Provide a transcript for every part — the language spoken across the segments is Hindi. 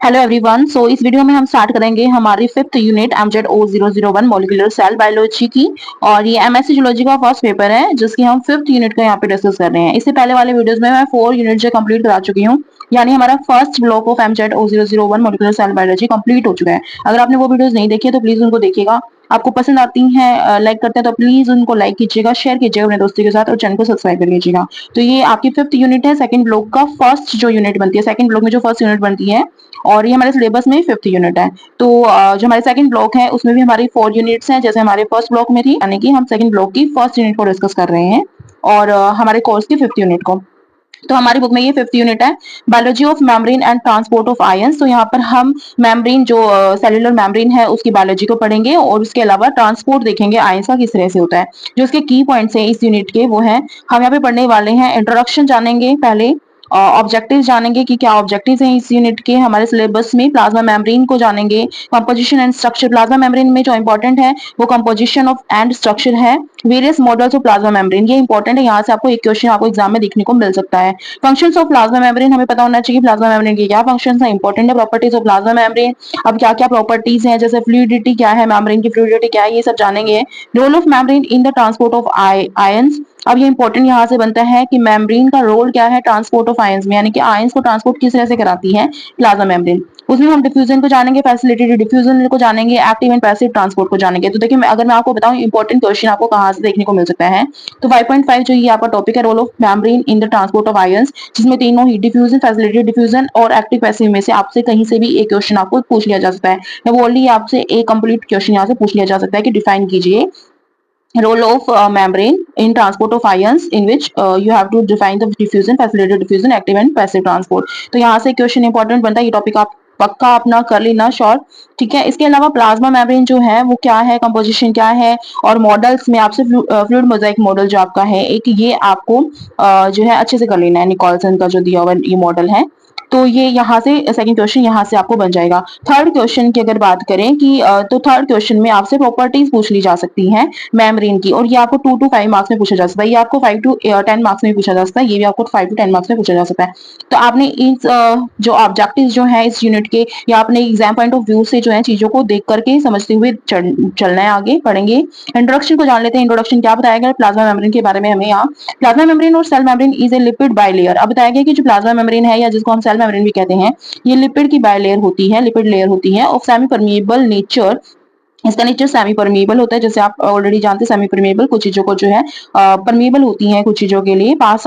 Hello everyone. इस वीडियो में हम स्टार्ट करेंगे हमारी fifth unit MZ0001 molecular cell biology की। और ये MSc जूलॉजी का फर्स्ट पेपर है जिसकी हम फिफ्थ यूनिट का यहाँ पे डिस्कस कर रहे हैं। इससे पहले वाले वीडियोस में मैं 4 यूनिट जो कंप्लीट करा चुकी हूँ, यानी हमारा first block of MZ0001 molecular cell biology complete हो चुका है। अगर आपने वो वीडियोस नहीं देखी है तो प्लीज उनको देखिएगा। आपको पसंद आती हैं, लाइक करते हैं तो प्लीज उनको लाइक कीजिएगा, शेयर कीजिएगा अपने दोस्तों के साथ और चैनल को सब्सक्राइब कर लीजिएगा। तो ये आपकी फिफ्थ यूनिट है, सेकंड ब्लॉक का फर्स्ट जो यूनिट बनती है, सेकंड ब्लॉक में जो फर्स्ट यूनिट बनती है, और ये हमारे सिलेबस में फिफ्थ यूनिट है। तो जो हमारे सेकंड ब्लॉक है उसमें भी हमारी 4 यूनिट्स हैं, जैसे हमारे फर्स्ट ब्लॉक में थी, यानी कि हम सेकंड ब्लॉक की फर्स्ट यूनिट को डिस्कस कर रहे हैं और हमारे कोर्स की फिफ्थ यूनिट को। तो हमारी बुक में ये फिफ्थ यूनिट है, biology of membrane and transport of ions. तो यहाँ पर हम मेम्ब्रेन जो सेलुलर मेम्ब्रेन है उसकी बायोलॉजी को पढ़ेंगे और उसके अलावा ट्रांसपोर्ट देखेंगे आयंस का किस तरह से होता है। जो इसके की पॉइंट्स हैं इस यूनिट के वो हैं, हम यहाँ पे पढ़ने वाले हैं इंट्रोडक्शन जानेंगे, पहले ऑब्जेक्टिव्स जानेंगे कि क्या ऑब्जेक्टिव्स हैं इस यूनिट के हमारे सिलेबस में, प्लाज्मा मेम्ब्रेन को जानेंगे, composition and structure. Plasma membrane में जो इंपॉर्टेंट है वो कंपोजिशन ऑफ एंड स्ट्रक्चर है। Various models of plasma membrane, ये इंपॉर्टेंट है, यहाँ से आपको एक क्वेश्चन आपको एग्जाम में देखने को मिल सकता है। फंक्शंस ऑफ प्लाज्मा मेम्ब्रेन, हमें पता होना चाहिए प्लाज्मा मेम्ब्रेन के क्या फंक्शंस हैं, इंपॉर्टेंट है। प्रॉपर्टीज ऑफ प्लाज्मा मेम्ब्रेन, अब क्या क्या प्रॉपर्टीज हैं, जैसे फ्लूइडिटी क्या है, मेम्ब्रेन की फ्लूइडिटी क्या है, ये सब जानेंगे। Role of membrane in the transport of ions, अब ये इंपॉर्टेंट यहाँ से बनता है कि मेम्ब्रेन का रोल क्या है ट्रांसपोर्ट ऑफ आयंस में, यानी कि आयंस को ट्रांसपोर्ट किस तरह से कराती है प्लाज्मा मेम्ब्रेन। उसमें हम डिफ्यूजन को जानेंगे, फैसिलिटेटेड डिफ्यूजन को जानेंगे, एक्टिव एंड पैसिव ट्रांसपोर्ट को जानेंगे। तो देखिए अगर मैं आपको बताऊं इंपॉर्टेंट क्वेश्चन आपको कहां से देखने को मिल सकता है, तो 5.5 जो ये आपका टॉपिक है, role of membrane in the transport of ions, जिसमें तीनों ही डिफ्यूजन, फैसिलिटेटेड डिफ्यूजन और एक्टिव पैसिव में से आपसे कहीं से भी एक क्वेश्चन आपको पूछ लिया जा सकता है, या बोली आपसे एक कंप्लीट क्वेश्चन यहाँ से पूछ लिया जा सकता है कि डिफाइन कीजिए role of membrane in transport of ions, in which you have to define the diffusion, facilitated diffusion, active and passive transport। तो यहाँ से क्वेश्चन इंपॉर्टेंट बनता है, ये टॉपिक आप पक्का अपना कर लेना शॉर्ट, ठीक है। इसके अलावा प्लाज्मा मेम्ब्रेन जो है वो क्या है, कंपोजिशन क्या है, और मॉडल्स में आपसे फ्लूइड मोजाइक मॉडल जो आपका है एक, ये आपको जो है अच्छे से कर लेना है। निकोलसन का जो दिया हुआ ये मॉडल है, तो ये यहाँ से सेकंड क्वेश्चन यहाँ से आपको बन जाएगा। थर्ड क्वेश्चन की अगर बात करें कि तो थर्ड क्वेश्चन में आपसे प्रॉपर्टीज पूछ ली जा सकती हैं मेम्ब्रेन की, और ये आपको 2 to 5 मार्क्स में पूछा जा सकता है, ये आपको 5 to 10 मार्क्स में पूछा जा सकता है, ये भी आपको 5 to 10 मार्क्स में पूछा जा सकता है। तो आपने इस जो ऑब्जेक्टिव जो है इस यूनिट के, या अपने एग्जाम पॉइंट ऑफ व्यू से जो है चीजों को देख करके समझते हुए चलना है, आगे पढ़ेंगे। इंट्रोडक्शन को जान लेते हैं। इंट्रोडक्शन क्या बताया गया प्लाज्मा मेम्ब्रेन के बारे में हमें यहाँ, प्लाज्मा मेम्ब्रेन और cell membrane is a lipid bilayer. अब बताया गया कि जो प्लाज्मा मेम्ब्रेन है या जिसको हम सेल मेम्ब्रेन भी कहते हैं, ये लिपिड की बाइलेयर होती है, लिपिड लेयर होती है ऑफ सेमी परमिएबल नेचर। इसका नेचर सेमी परमिएबल होता है, जैसे आप ऑलरेडी जानते हैं सेमी परमिएबल कुछ चीजों को जो है परमिएबल होती हैं, कुछ चीजों के लिए पास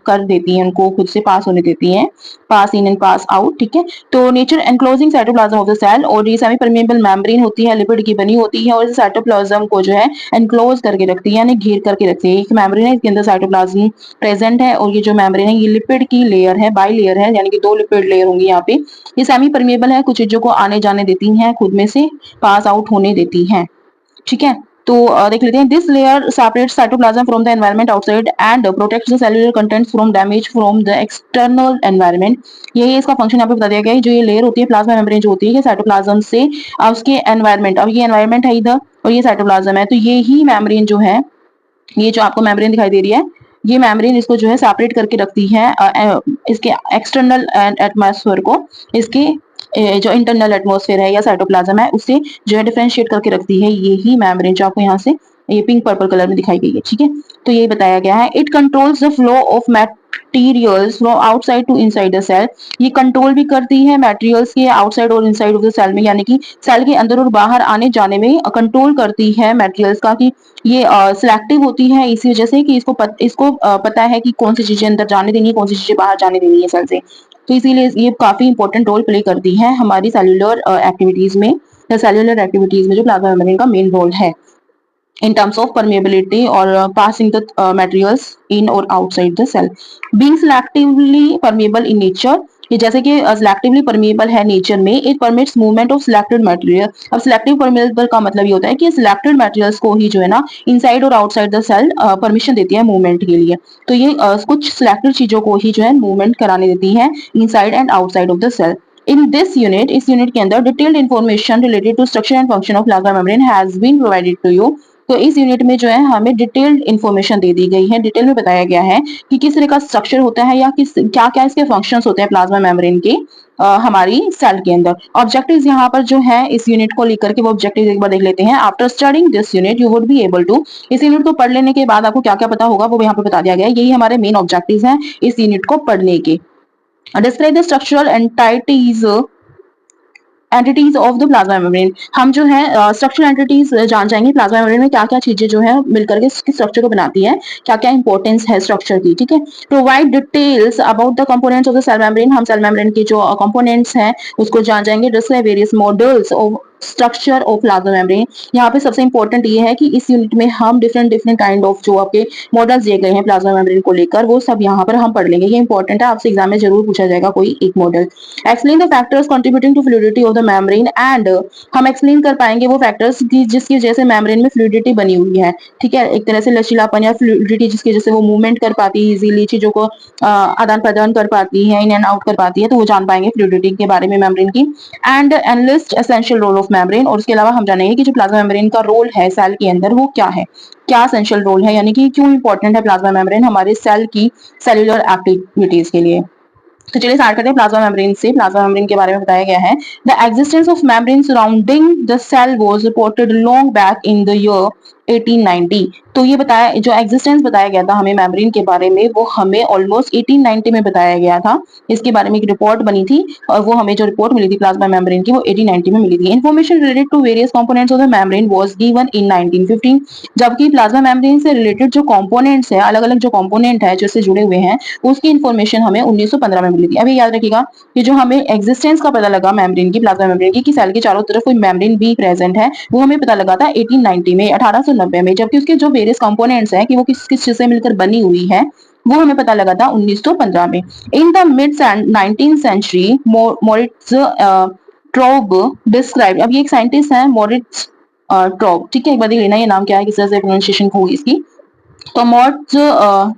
कर देती हैं, उनको खुद से पास होने देती हैं, पास इन एंड पास आउट, ठीक है। तो nature enclosing cytoplasm of the cell, और ये सेमी परमिएबल मेम्ब्रेन होती है, लिपिड की बनी होती है, और इस साइटोप्लाज्म को जो है एनक्लोज करके रखती है, यानी घेर करके रखती है। एक मेम्ब्रेन है, इसके अंदर साइटोप्लाज्म प्रेजेंट है, और ये जो मेम्ब्रेन है ये लिपिड की लेयर है, बाई लेयर है, यानी कि 2 लिपिड लेयर होंगी यहाँ पे। ये सेमी परमिएबल है, कुछ चीजों को आने जाने देती हैं, खुद में से पास आउट होने देती हैं, ठीक है। तो देख लेते हैं। This layer separates cytoplasm from the environment outside and protects the cellular contents from damage from the external environment. यही इसका फंक्शन यहाँ पे बता दिया गया है। जो ये लेयर होती है प्लाज्मा मेम्ब्रेन जो होती है साइटोप्लाज्म से उसके एनवायरनमेंट, अब ये एनवायरनमेंट है इधर और ये साइटोप्लाज्म है, तो ये ही मेम्ब्रेन जो है, ये जो आपको मेम्ब्रेन दिखाई दे रही है, ये मेम्ब्रेन इसको जो है सेपरेट करके रखती है इसके एक्सटर्नल एटमॉस्फेयर को, इसके जो इंटरनल एटमॉस्फेयर है या साइटोप्लाज्म है उससे जो है डिफरेंशिएट करके रखती है, यही मेम्ब्रेन जो आपको यहाँ से ये पिंक पर्पल कलर में दिखाई गई है, ठीक है। तो ये बताया गया है। It controls the flow of materials from outside to inside the cell, ये कंट्रोल भी करती है मटेरियल्स के आउटसाइड और इनसाइड ऑफ द सेल में, यानी कि सेल के अंदर और बाहर आने जाने में कंट्रोल करती है मटेरियल्स का, कि ये सिलेक्टिव होती है इसी वजह से कि इसको पता है कि कौन सी चीजें अंदर जाने देनी है, कौन सी चीजें बाहर जाने देनी है सेल से। तो इसीलिए ये काफी इंपॉर्टेंट रोल प्ले करती है हमारी सेल्यूलर एक्टिविटीज में, या सेल्यूलर एक्टिविटीज में जो प्लाज्मा मेम्ब्रेन का मेन रोल है in terms of permeability or passing the materials in or outside the cell, being selectively permeable in nature। ये जैसे कि सिलेक्टिवली परमिएबल है नेचर में, it permits movement of selected material. अब सिलेक्टिव परमिएबल का मतलब ये होता है कि सिलेक्टेड मटेरियल्स को ही जो है ना इनसाइड और आउटसाइड द सेल परमिशन देती है मूवमेंट के लिए। तो ये कुछ सिलेक्टेड चीजों को ही जो है मूवमेंट कराने देती है inside and outside of the cell. In this unit, इस यूनिट के अंदर detailed information related to structure and function of plasma membrane has been provided to you. तो इस यूनिट में जो है हमें डिटेल्ड इन्फॉर्मेशन दे दी गई है, डिटेल में बताया गया है कि किस तरह का स्ट्रक्चर होता है या किस क्या क्या इसके फंक्शंस होते हैं प्लाज्मा मेम्ब्रेन के हमारी सेल के अंदर। ऑब्जेक्टिव्स यहाँ पर जो है इस यूनिट को लेकर के वो ऑब्जेक्टिव एक बार देख लेते हैं। After studying this unit you would be able to, इस यूनिट को पढ़ लेने के बाद आपको क्या क्या पता होगा वो यहाँ पे बता दिया गया है। यही हमारे मेन ऑब्जेक्टिव हैं इस यूनिट को पढ़ने के। Describe the structural entities of the plasma membrane. हम जो है स्ट्रक्चरल एंटिटीज जान जाएंगे प्लाज्मा मेम्ब्रेन में क्या क्या चीजें जो है मिलकर के इसके स्ट्रक्चर को बनाती है, क्या क्या इंपॉर्टेंस है स्ट्रक्चर की। ठीक है, provide details about the components of the cell membrane, हम सेल मेम्ब्रेन के जो कंपोनेंट्स हैं उसको जान जाएंगे। Describe various models of structure of plasma membrane, यहाँ पे सबसे इंपॉर्टेंट ये है कि इस यूनिट में हम डिफरेंट डिफरेंट काइंड ऑफ जो आपके मॉडल्स दिए गए हैं प्लाज्मा मेम्ब्रेन को लेकर वो सब यहाँ पर हम पढ़ लेंगे। ये इंपॉर्टेंट है, आपसे एग्जाम में जरूर पूछा जाएगा कोई एक model. Explain the factors contributing to fluidity of the membrane and, हम एक्सप्लेन कर पाएंगे वो फैक्टर्स जिसकी वजह से मेम्ब्रेन में फ्लूइडिटी बनी हुई है। ठीक है, एक तरह से लचीलापन या फ्लूइडिटी जिसकी वजह से वो मूवमेंट कर पाती है, इजीली चीजों को आदान प्रदान कर पाती है, इन एंड आउट कर पाती है, तो वो जान पाएंगे फ्लूइडिटी के बारे में मेम्ब्रेन की। And enlist essential role of membrane, और उसके अलावा हम जानेंगे कि जो प्लाज्मा मेम्ब्रेन का रोल है सेल के अंदर वो क्या है, क्या एसेंशियल रोल है, यानी कि क्यों इंपॉर्टेंट है प्लाज्मा मेम्ब्रेन हमारे सेल की सेल्यूलर एक्टिविटीज के लिए। तो चलिए स्टार्ट करते हैं प्लाज्मा मेम्ब्रेन से। प्लाज्मा मेम्ब्रेन के बारे में बताया गया है, the existence of membrane surrounding the cell was reported long back in the year 1890। तो ये बताया, जो एग्जिस्टेंस बताया गया था हमें मेम्ब्रेन के बारे में वो हमें ऑलमोस्ट 1890 में बताया गया था। इसके बारे में एक रिपोर्ट बनी थी और वो हमें जो रिपोर्ट मिली थी प्लाज्मा मेम्ब्रेन की वो 1890 में मिली थी। Information related to various components of the membrane was given in 1915, जबकि प्लाज्मा मेम्ब्रेन से रिलेटेड जो कंपोनेंट्स है, अलग अलग जो कंपोनेंट है जो इससे जुड़े हुए हैं उसकी इन्फॉर्मेशन हमें 1915 में मिली थी। अभी याद रखिएगा कि जो हमें एग्जिस्टेंस का पता लगा मेम्ब्रेन की, प्लाज्मा मेम्ब्रेन की, कि सेल के चारों तरफ कोई मेम्ब्रेन भी प्रेजेंट है, वो हमें पता लगा था 1890 में, 1890 में, जबकि उसके जो वेरियस कंपोनेंट्स हैं कि वो किस किस चीज से मिलकर बनी हुई है वो हमें पता लगा था 1915 में। In the mid 19th century Moritz Traube describe, अब ये एक साइंटिस्ट है मोरिट्ज ट्रॉब, ठीक है, एक बार देख लेना ये नाम क्या है, किस तरह से प्रोनाउंसिएशन होगी इसकी। तो मोर्ट्ज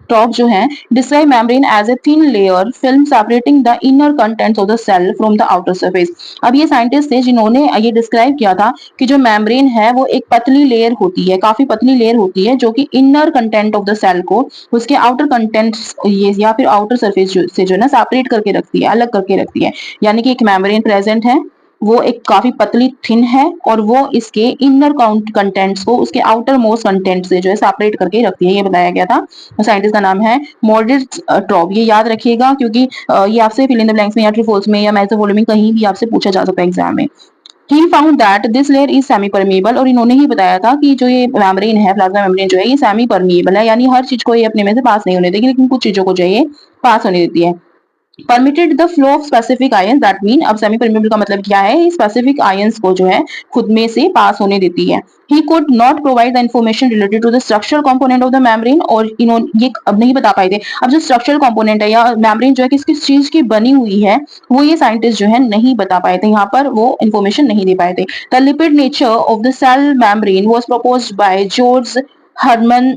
टॉप जो है describe membrane as a thin layer film separating the inner contents of the cell from the outer surface. अब ये साइंटिस्ट थे जिन्होंने ये डिस्क्राइब किया था कि जो मेम्ब्रेन है वो एक पतली लेयर होती है, काफी पतली लेयर होती है जो कि inner content of the cell को उसके आउटर कंटेंट्स ये या फिर आउटर सरफेस से जो है ना सेपरेट करके रखती है, अलग करके रखती है। यानी कि एक मेम्ब्रेन प्रेजेंट है, वो एक काफी पतली थिन है और वो इसके इनर कंटेंट्स को उसके आउटर मोस्ट कंटेंट से जो है सेपरेट करके रखती है, ये बताया गया था। साइंटिस्ट का नाम है मोरिट्ज ट्रॉब, ये याद रखिएगा क्योंकि ये आपसे फिल इन द ब्लैंक्स में या ट्रू फॉल्स में या मेसोपोटामी में कहीं भी आपसे पूछा जा सकता है एग्जाम में। He found that this layer is semi permeable, और इन्होंने ही बताया था कि जो ये मेम्ब्रेन है, प्लाज्मा मेम्ब्रेन जो है ये सेमी परमिएबल है, यानी हर चीज को ये अपने में से पास नहीं होने देगी, लेकिन कुछ चीजों को जो है पास होने देती है। Permitted the flow of specific ions, that mean अब सेमी परमिएबल का मतलब क्या है, स्पेसिफिक आयंस को जो है खुद में से पास होने देती है। He could not provide the information related to the structural component of the membrane, और इन्होंने ये अब नहीं बता पाए थे। अब जो स्ट्रक्चरल कंपोनेंट है या मेम्ब्रेन जो है किस किस चीज की बनी हुई है वो ये साइंटिस्ट जो है नहीं बता पाए थे, यहाँ पर वो इन्फॉर्मेशन नहीं दे पाए थे। The lipid nature of the cell membrane was proposed by George Herman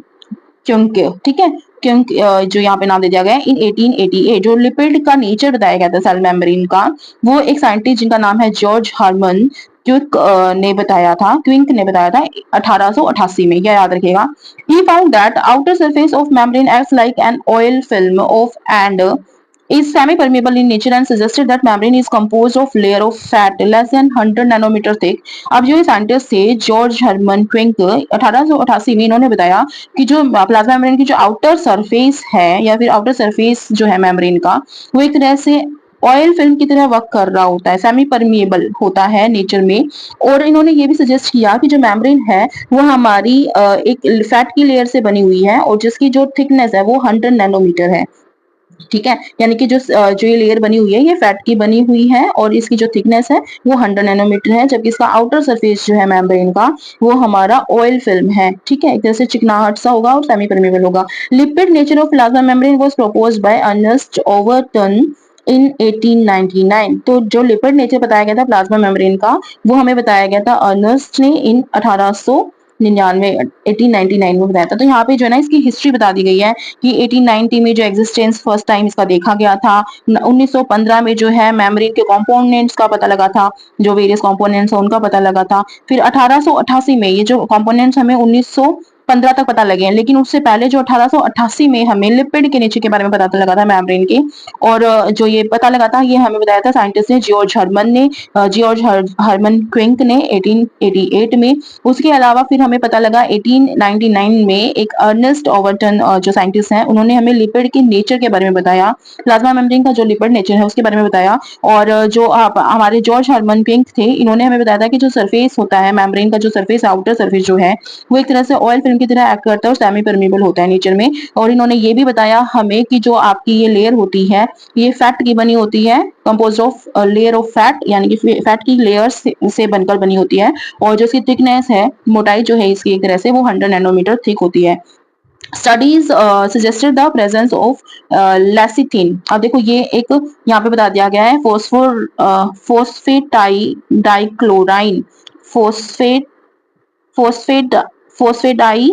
क्योंकि, ठीक है, क्योंकि जो यहाँ पे नाम दे दिया गया है इन 1888, जो लिपिड का नेचर बताया गया था सेल मेम्ब्रेन का, वो एक साइंटिस्ट जिनका नाम है जॉर्ज हर्मन क्विक ने बताया था, 1888 में, यह याद रखिएगा। He found that outer surface of membrane acts like an oil film of and is semi-permeable in nature and suggested that membrane is composed of layer of fat less than 100 nanometer thick। अब जो साइंटिस्ट थे जॉर्ज हर्मन क्विंक 1888 में इन्होंने बताया कि जो प्लाज्मा मेम्ब्रेन की जो आउटर सरफेस है या फिर आउटर सरफेस जो है मेम्ब्रेन का वो एक तरह से ऑयल फिल्म की तरह वर्क कर रहा होता है, सेमी परमिएबल होता है नेचर में। और इन्होंने ये भी सजेस्ट किया कि जो मेम्ब्रेन है वो हमारी एक फैट की लेयर से बनी हुई है और जिसकी जो थिकनेस है वो 100 नैनोमीटर है, ठीक है, यानी कि जो ये लेयर बनी हुई है ये फैट की बनी हुई है और इसकी जो थिकनेस है वो 100 नैनोमीटर है, जबकि इसका आउटर सरफेस जो है मेम्ब्रेन का वो हमारा ऑयल फिल्म है, ठीक है, एक तरह से चिकनाहट सा होगा और सेमी परमेबल होगा। Lipid nature of plasma membrane was proposed by Ernest Overton in 1899। तो जो लिपिड नेचर बताया गया था प्लाज्मा मेम्ब्रेन का वो हमें बताया गया था अर्नेस्ट ने इन 1800 1899 1899 में बताया था। तो यहाँ पे जो है ना इसकी हिस्ट्री बता दी गई है कि 1890 में जो एग्जिस्टेंस फर्स्ट टाइम इसका देखा गया था। 1915 में जो है मेम्ब्रेन के कंपोनेंट्स का पता लगा था, जो वेरियस कंपोनेंट्स है उनका पता लगा था। फिर 1888 में ये जो कंपोनेंट्स हमें 1915 तक पता लगे हैं, लेकिन उससे पहले जो 1888 में हमें लिपिड के नेचर के बारे में पता लगा था मेम्ब्रेन के। और जो ये पता लगा था ये हमें बताया था साइंटिस्ट ने, जॉर्ज हरमन क्विंक ने 1888 में। उसके अलावा फिर हमें पता लगा 1899 में एक अर्नेस्ट ओवरटन जो साइंटिस्ट हैं उन्होंने हमें लिपिड के नेचर के बारे में बताया, प्लाज्मा मेम्ब्रेन का जो लिपिड नेचर है उसके बारे में बताया। और जो हमारे जॉर्ज हरमन क्विंक थे इन्होंने हमें बताया था कि जो सरफेस होता है मेम्ब्रेन का, जो सरफेस आउटर सरफेस जो है वो एक तरह से ऑयल फिल्म की तरह एक्ट करता है और सेमी परमेबल होता है नेचर में। और इन्होंने ये भी बताया हमें कि जो आपकी ये लेयर होती है ये फैट की बनी होती है, composed of layer of fat, यानी कि फैट की लेयर्स से बनकर बनी होती है। और जो इसकी थिकनेस है, मोटाई जो है इसकी एक तरह से वो 100 नैनोमीटर थिक होती है। Studies suggested the presence of lecithin. अब देखो ये एक यहाँ पे बता दिया गया है फोस्फेटाई डाइक्लोराइन, फोस्फेट फोस्फेट फोस्फेटाई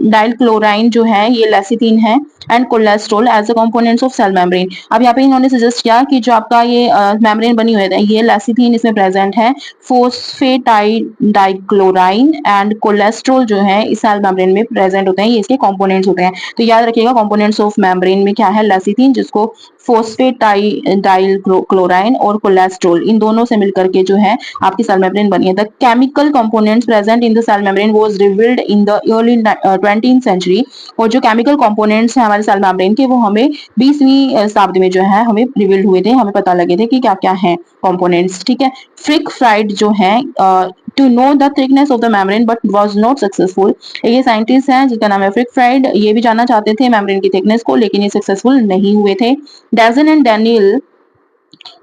डाइल क्लोराइन जो है ये लेसिथिन है, and cholesterol as the components of cell membrane. अब यहाँ पे इन्होंने सजेस्ट किया कि जो आपका ये मेम्ब्रेन बनी हुई है ये लेसिथिन इसमें प्रेजेंट है, फोस्फेटाइड डाइक्लोराइन एंड कोलेस्ट्रॉल जो है इस सेल मेम्ब्रेन में प्रेजेंट होते हैं, ये इसके कंपोनेंट्स होते हैं। तो याद रखिएगा कंपोनेंट्स ऑफ मेम्ब्रेन में क्या है, लेसिथिन जिसको फोस्फेटाइडाइल क्लोराइन और कोलेस्ट्रॉल इन दोनों से मिलकर के जो है आपकी सेल मेम्ब्रेन बनी है। The chemical components present in the cell membrane was revealed in the early 20th century. और जो केमिकल कंपोनेंट्स हैं हमारे सेल मेम्ब्रेन के वो हमें 20वीं शताब्दी में जो है हमें रिवील्ड हुए थे, हमें पता लगे थे कि क्या क्या है कंपोनेंट्स। ठीक है, फ्रिक फ्राइड जो है to know the thickness of the membrane but was not successful. ये साइंटिस्ट हैं जिसका नाम है फ्रिक फ्राइड, ये भी जानना चाहते थे मेम्ब्रेन की थिकनेस को, लेकिन ये सक्सेसफुल नहीं हुए थे। Davson and Daniel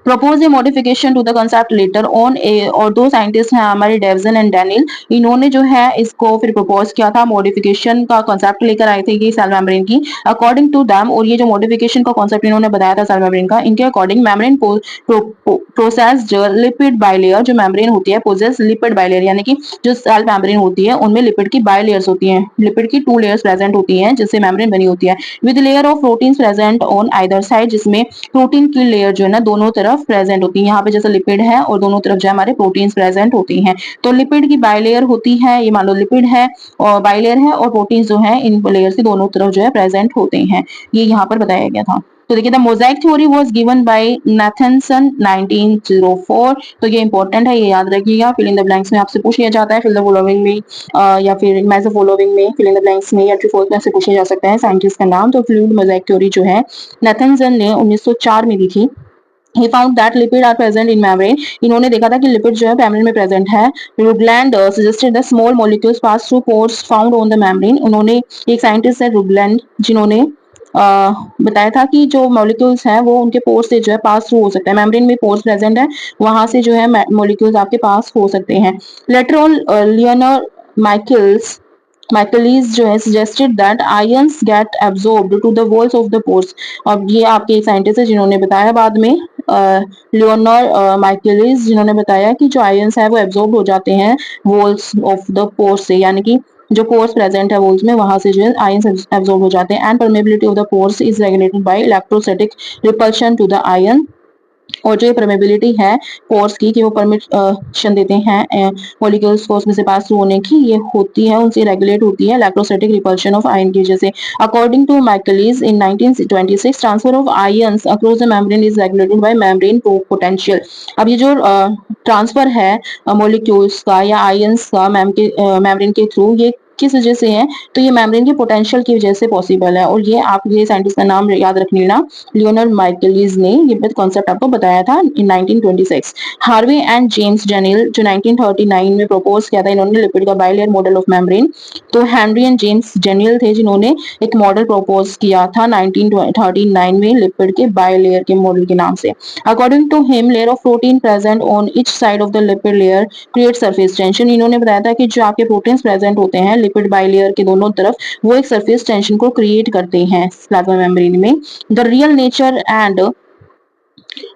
propose a modification to the concept later on। और दो साइंटिस्ट हैं हमारे डेवजन एंड डैनियल, इन्होंने जो है इसको फिर प्रपोज किया था, मॉडिफिकेशन का कॉन्सेप्ट लेकर आए थे ये सेल मेम्ब्रेन की अकॉर्डिंग टू दैम। और ये जो मॉडिफिकेशन का कॉन्सेप्ट इन्होंने बताया था सेल मेम्ब्रेन का, इनके according membrane processed lipid bilayer, जो मेम्ब्रेन होती है पोजेस लिपिड बाइलेयर, यानी कि जो सेल मेम्ब्रेन होती है उनमें लिपिड की बाइलेयर्स होती हैं, लिपिड की 2 लेयर्स प्रेजेंट होती हैं जिससे मेम्ब्रेन बनी होती है, with layer of proteins present on either side, जिसमें प्रोटीन की लेयर जो है ना दोनों तरफ प्रेजेंट होती है। यहाँ पे जैसे लिपिड है और दोनों तरफ जो हमारे प्रोटीन्स प्रेजेंट होती हैं। तो लिपिड की बाइलेयर होती है, ये मान लो लिपिड है और बाइलेयर है, और प्रोटीन्स जो है इन लेयर से दोनों तरफ जो है प्रेजेंट होते हैं, ये यहाँ पर बताया गया था। तो देखिए the mosaic theory was given by Nathanson 1904। तो ये इंपॉर्टेंट है, ये याद रखिएगा। फिल इन द ब्लैंक्स में आपसे पूछ लिया जाता है, फिल द फॉलोइंग में या फिर मैच द फॉलोइंग में, फिल इन द ब्लैंक्स में या ट्रू फॉल्स में आपसे पूछा जा सकता है साइंटिस्ट का नाम। तो फ्लूइड मोजाइक थ्योरी जो है नाथनसन ने 1904 में दी थी। He found that lipid are present in membrane। इन्होंने देखा था कि लिपिड जो है मेम्ब्रेन में प्रेजेंट है। रुगलैंड suggested the small molecules pass through pores found on the membrane। उन्होंने एक साइंटिस्ट है रुगलैंड जिन्होंने बताया था कि जो मॉलिक्यूल्स हैं वो उनके पोर्स से जो है पास थ्रू हो सकता है, मेम्ब्रेन में पोर्स प्रेजेंट है वहां से जो है मॉलिक्यूल्स आपके पास हो सकते हैं। लेटर ऑन लियोनर माइकलिस जो है suggested that ions get absorbed to the walls of the pores। अब ये आपके एक साइंटिस्ट है जिन्होंने बताया बाद में, लियोनर माइकलिस जिन्होंने बताया कि जो आयंस है वो एब्जॉर्ब हो जाते हैं वॉल्स ऑफ द पोर्स से, यानी कि जो पोर्स प्रेजेंट है वॉल्स में वहां से जो है आयंस एब्जॉर्ब हो जाते हैं। And permeability of the pores is regulated by electrostatic repulsion to the ion. और जो ये परमेबिलिटी है पोर्स की कि वो परमिशन देते हैं मॉलिक्यूल्स को उसमें से पास थ्रू होने की, ये होती है उनसे रेगुलेट होती है इलेक्ट्रोस्टैटिक रिपल्शन ऑफ आयन की वजह से। According to Michaelis in 1926 transfer of ions across the membrane is regulated by membrane potential. अब ये जो ट्रांसफर है मॉलिक्यूल्स का या आयंस का मेम्ब्रेन के थ्रू, ये किस वजह से है, तो ये मेम्ब्रेन के पोटेंशियल की वजह से पॉसिबल है। और ये आप ये साइंटिस्ट का नाम याद रख लेना, लियोनर माइकलिस ने ये कॉन्सेप्ट आपको बताया था इन 1926। हार्वे एंड जेम्स डेनियल जो 1939 में प्रपोज किया था इन्होंने लिपिड का बाइलेयर मॉडल ऑफ मेम्ब्रेन। तो हेनरी एंड जेम्स डेनियल थे जिन्होंने एक मॉडल प्रपोज किया था 1939 में लिपिड के बाइलेयर के मॉडल के नाम से। According to him layer of protein present on each side of the lipid layer create surface tension. इन्होंने बताया था कि जो आपके प्रोटीन्स प्रेजेंट होते हैं लिपिड बाइलेयर के दोनों तरफ वो एक सरफेस टेंशन को क्रिएट करते हैं प्लाज्मा मेम्ब्रेन में। The real nature and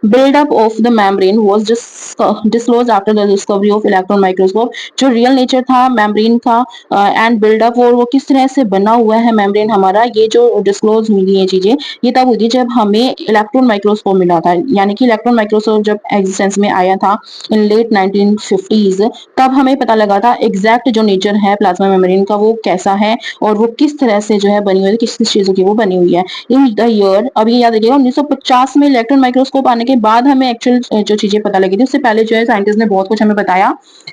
build-up of the membrane was disclosed after the discovery of electron microscope। जो रियल नेचर था मेम्ब्रेन का एंड बिल्डअप और वो किस तरह से बना हुआ है मेम्ब्रेन हमारा, ये जो डिस्क्लोज हुई ये चीजें, ये तब हुई थी जब हमें इलेक्ट्रॉन माइक्रोस्कोप मिला था। यानी कि इलेक्ट्रॉन माइक्रोस्कोप जब एग्जिस्टेंस में आया था इन लेट 1950s, तब हमें पता लगा था एग्जैक्ट जो नेचर है प्लाज्मा मेम्ब्रेन का वो कैसा है और वो किस तरह से जो है बनी हुई है, किस किस चीजों की वो बनी हुई है। इन द ईयर, अभी याद रखिएगा 1950 में इलेक्ट्रॉन माइक्रोस्कोप आने के बाद हमें एक्चुअल जो चीजें पता लगी थी, उससे पहले जो है साइंटिस्ट ने बहुत कुछ हमें बताया,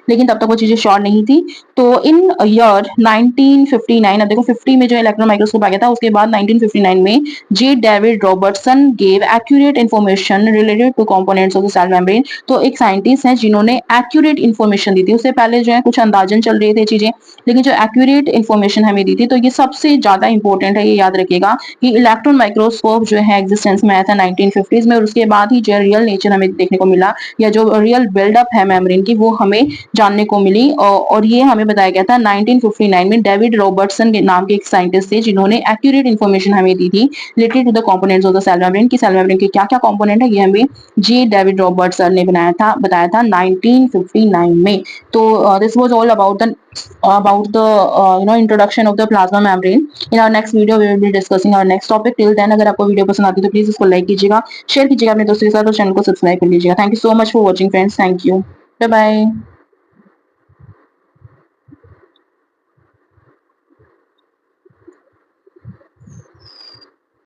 लेकिन तब तक वो चीजें श्योर नहीं थी। तो इन ईयर 1959, अब देखो 50 में जो इलेक्ट्रॉन माइक्रोस्कोप आ गया था, उसके बाद 1959 में J David Robertson gave accurate information related to components of the cell membrane. तो एक साइंटिस्ट है जिन्होंने एक्यूरेट इन्फॉर्मेशन दी थी, उससे पहले जो है कुछ अंदाजन चल रही थी चीजें, लेकिन जो एक्यूरेट इन्फॉर्मेशन हमें दी थी, तो ये सबसे ज्यादा इंपॉर्टेंट है, ये याद रखिएगा कि इलेक्ट्रॉन माइक्रोस्कोप जो है एग्जिस्टेंस में आया था 1950s में, और उसके बाद ही जो रियल नेचर हमें देखने को मिला, या जो रियल बिल्डअप है मेम्ब्रेन की वो हमें जानने को मिली। और ये हमें बताया गया था 1959 में डेविड रॉबर्टसन के नाम के एक साइंटिस्ट थे जिन्होंने एक्यूरेट इन्फॉर्मेशन हमें दी थी related to the components of the cell membrane, की सेल मेम्ब्रेन के क्या क्या कंपोनेंट है, ये हमें जे डेविड रॉबर्टसन ने बताया था 1959 में। तो this was all about the introduction of the plasma membrane। in our next video we will be discussing our next topic। till then अगर आपको वीडियो पसंद आती है तो प्लीज इसको लाइक कीजिएगा, शेयर कीजिएगा अपने दोस्तों के साथ और चैनल को सब्सक्राइब कर लीजिएगा। Thank you so much for watching friends, thank you, bye bye.